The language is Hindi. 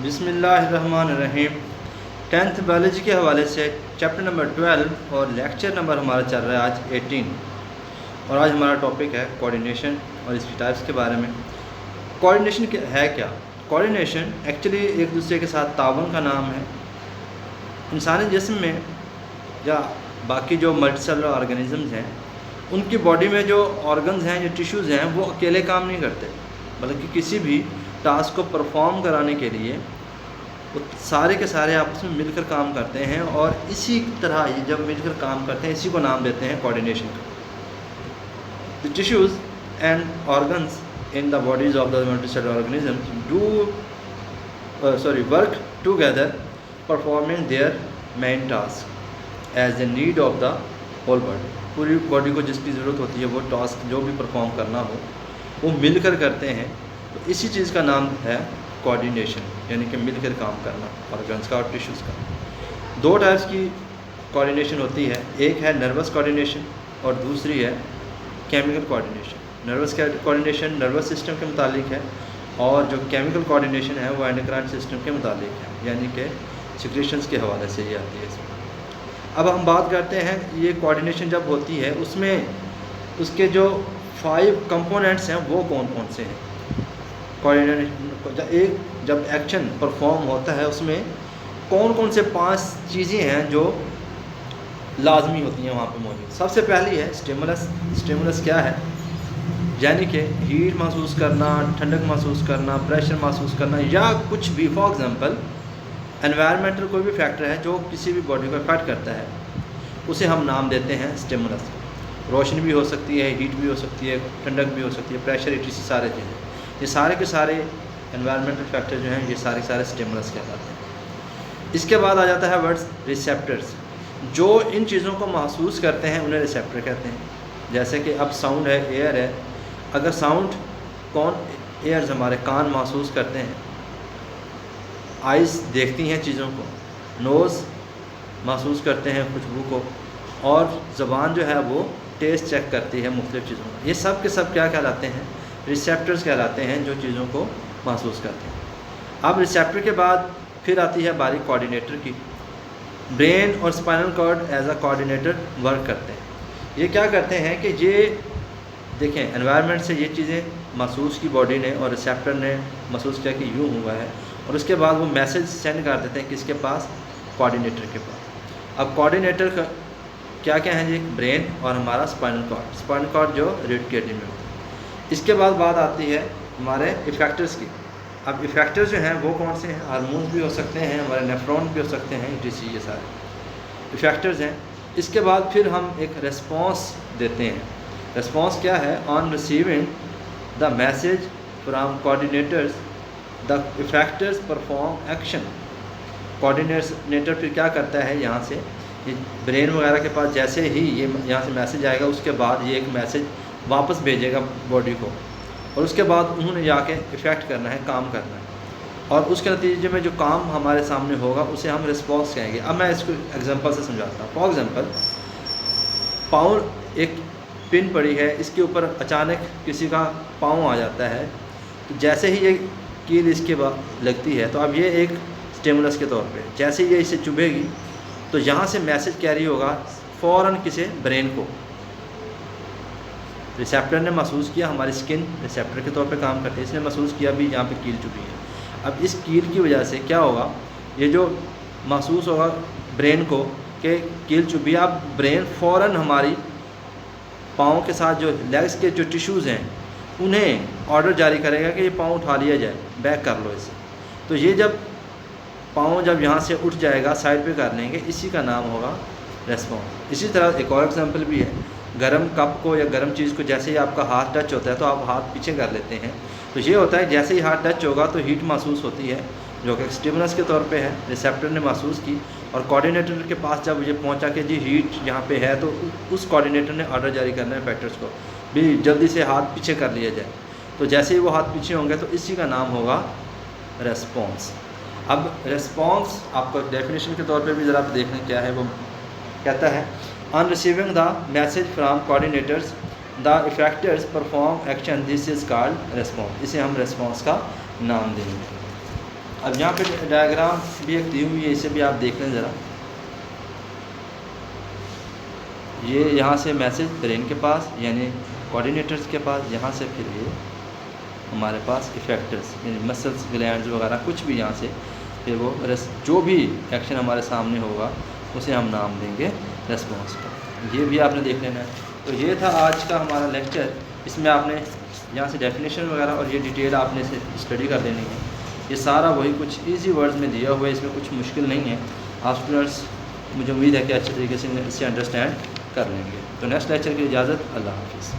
बिस्मिल्लाहिर्रहमानिर्रहीम। 10th बायोलॉजी के हवाले से चैप्टर नंबर 12 और लेक्चर नंबर हमारा चल रहा है आज 18। और आज हमारा टॉपिक है कोऑर्डिनेशन और इसकी टाइप्स के बारे में। कोऑर्डिनेशन है क्या? कोऑर्डिनेशन एक्चुअली एक दूसरे के साथ ताउन का नाम है। इंसानी जिस्म में या बाकी जो मल्टीसेलुलर ऑर्गेनिज़म्स हैं उनकी बॉडी में जो ऑर्गन्स हैं, जो टिश्यूज़ हैं, वो अकेले काम नहीं करते, बल्कि किसी भी टास्क को परफॉर्म कराने के लिए वो सारे के सारे आपस में मिलकर काम करते हैं। और इसी तरह ये जब मिलकर काम करते हैं, इसी को नाम देते हैं कोऑर्डिनेशन का। The tissues and organs in the bodies of the multicellular organism work together performing their main task as the need of the whole body. पूरी बॉडी को जिसकी ज़रूरत होती है वो टास्क जो भी परफॉर्म करना हो वो मिलकर करते हैं। तो इसी चीज़ का नाम है कोऑर्डिनेशन, यानी कि मिलकर काम करना ऑर्गन्स का और टिश्यूज़ का। दो टाइप्स की कोऑर्डिनेशन होती है, एक है नर्वस कोऑर्डिनेशन और दूसरी है chemical coordination. Nervous coordination nervous system के मुतालिक है और जो केमिकल कोऑर्डिनेशन है वो एंडोक्राइन सिस्टम के मुतालिक है, यानी कि सिक्रेशंस के हवाले से ये आती है इसमें। अब हम बात करते हैं ये कोऑर्डिनेशन जब होती है उसमें उसके जो 5 कंपोनेंट्स हैं वो कौन कौन से हैं। कोऑर्डिनेशन जब एक्शन परफॉर्म होता है उसमें कौन कौन से 5 चीज़ें हैं जो लाजमी होती हैं वहाँ पे मौजूद। सबसे पहली है स्टिमुलस। स्टिमुलस क्या है? यानी कि हीट महसूस करना, ठंडक महसूस करना, प्रेशर महसूस करना या कुछ भी। फॉर एग्जांपल एनवायरमेंटल कोई भी फैक्टर है जो किसी भी बॉडी को अफेक्ट करता है उसे हम नाम देते हैं स्टिमुलस। रोशनी भी हो सकती है, हीट भी हो सकती है, ठंडक भी हो सकती है, प्रेशर, इसी सारे चीज़ें, ये सारे के सारे एनवायरमेंटल फैक्टर जो हैं ये सारे सारे स्टिमुलस कहलाते हैं। इसके बाद आ जाता है वर्ड्स रिसेप्टर्स। जो इन चीज़ों को महसूस करते हैं उन्हें रिसेप्टर कहते हैं। जैसे कि अब साउंड है, एयर है। अगर साउंड एयर्स हमारे कान महसूस करते हैं, आइज़ देखती हैं चीज़ों को, नोज़ महसूस करते हैं खुशबू को, और ज़बान जो है वो टेस्ट चेक करती है मुख्तलिफ़ चीज़ों को। ये सब के सब क्या कहलाते हैं? रिसेप्टर्स कहलाते हैं, जो चीज़ों को महसूस करते हैं। अब रिसेप्टर के बाद फिर आती है बारी कोऑर्डिनेटर की। ब्रेन और spinal cord as a coordinator work करते हैं। ये क्या करते हैं कि ये देखें, एनवायरनमेंट से ये चीज़ें महसूस की बॉडी ने और रिसेप्टर ने महसूस किया कि यूँ हुआ है, और उसके बाद वो मैसेज सेंड कर देते हैं किसके पास? कोऑर्डिनेटर के पास। अब कोऑर्डिनेटर का क्या क्या है? एक ब्रेन और हमारा स्पाइनल कॉर्ड। स्पाइनल कॉर्ड जो रीढ़ की हड्डी में होता है। इसके बाद बात आती है हमारे इफेक्टर्स की। अब इफेक्टर्स जो हैं वो कौन से हैं? हार्मोन्स भी हो सकते हैं, हमारे नेफ्रॉन भी हो सकते हैं, ये सारे इफेक्टर्स हैं। इसके बाद फिर हम एक रेस्पॉन्स देते हैं। रेस्पॉन्स क्या है? On receiving the message from coordinators the effectors perform action. Coordinator फिर क्या करता है? यहाँ से ये ब्रेन वगैरह के पास जैसे ही ये यहाँ से मैसेज आएगा, उसके बाद ये एक मैसेज वापस भेजेगा बॉडी को, और उसके बाद उन्होंने जाके इफ़ेक्ट करना है, काम करना है, और उसके नतीजे में जो काम हमारे सामने होगा उसे हम रिस्पॉन्स कहेंगे। अब मैं इसको एग्जांपल से समझाता हूँ। फॉर एग्जांपल पाँव, एक पिन पड़ी है, इसके ऊपर अचानक किसी का पाँव आ जाता है, तो जैसे ही ये कील इसके बाद लगती है तो अब ये एक स्टिमुलस के तौर पे जैसे ही ये इसे चुभेगी तो यहाँ से मैसेज कैरी होगा फ़ौरन किसे? ब्रेन को। रिसेप्टर ने महसूस किया, हमारी स्किन रिसेप्टर के तौर पे काम करती है, इसने महसूस किया भी यहाँ पे कील चुभी है। अब इस कील की वजह से क्या होगा? ये जो महसूस होगा ब्रेन को कि कील चुभी, अब ब्रेन फ़ौरन हमारी पाँव के साथ जो लेग्स के जो टिश्यूज़ हैं उन्हें ऑर्डर जारी करेगा कि ये पाँव उठा लिया जाए, बैक कर लो इसे। तो ये जब पाँव जब यहाँ से उठ जाएगा, साइड पे कर लेंगे, इसी का नाम होगा रेस्पॉन्स। इसी तरह एक और एग्जांपल भी है। गर्म कप को या गर्म चीज़ को जैसे ही आपका हाथ टच होता है तो आप हाथ पीछे कर लेते हैं, तो ये होता है जैसे ही हाथ टच होगा तो हीट महसूस होती है, जो कि स्टिमुलस के तौर पे है, रिसेप्टर ने महसूस की, और कोऑर्डिनेटर के पास जब ये पहुंचा कि जी हीट यहाँ पे है, तो उस कोऑर्डिनेटर ने ऑर्डर जारी करना है फैक्टर्स को भी जल्दी से हाथ पीछे कर लिया जाए। तो जैसे ही वो हाथ पीछे होंगे तो इसी का नाम होगा रेस्पॉन्स। अब रेस्पॉन्स आपको डेफिनेशन के तौर पे भी ज़रा देखने क्या है। वो कहता है on receiving the message from coordinators the effectors perform action, this is called response. इसे हम रेस्पॉन्स का नाम देंगे। अब यहाँ पे डायग्राम भी एक दी हुई है, इसे भी आप देख लें ज़रा। ये यहाँ से मैसेज ब्रेन के पास यानी कोऑर्डिनेटर्स के पास, यहाँ से फिर ये हमारे पास इफेक्टर्स यानी मसल्स ग्लैंड्स वगैरह कुछ भी, यहाँ से फिर वो जो भी एक्शन हमारे सामने होगा उसे हम नाम देंगे रेस्पॉन्स का। ये भी आपने देख लेना है। तो ये था आज का हमारा लेक्चर। इसमें आपने यहाँ से डेफिनेशन वगैरह और ये डिटेल आपने से स्टडी कर लेनी है। ये सारा वही कुछ इजी वर्ड्स में दिया हुआ है, इसमें कुछ मुश्किल नहीं है। आप स्टूडेंट्स, मुझे उम्मीद है कि अच्छे तरीके से इसे अंडरस्टैंड कर लेंगे। तो नेक्स्ट लेक्चर की इजाज़त, अल्लाह हाफिज़।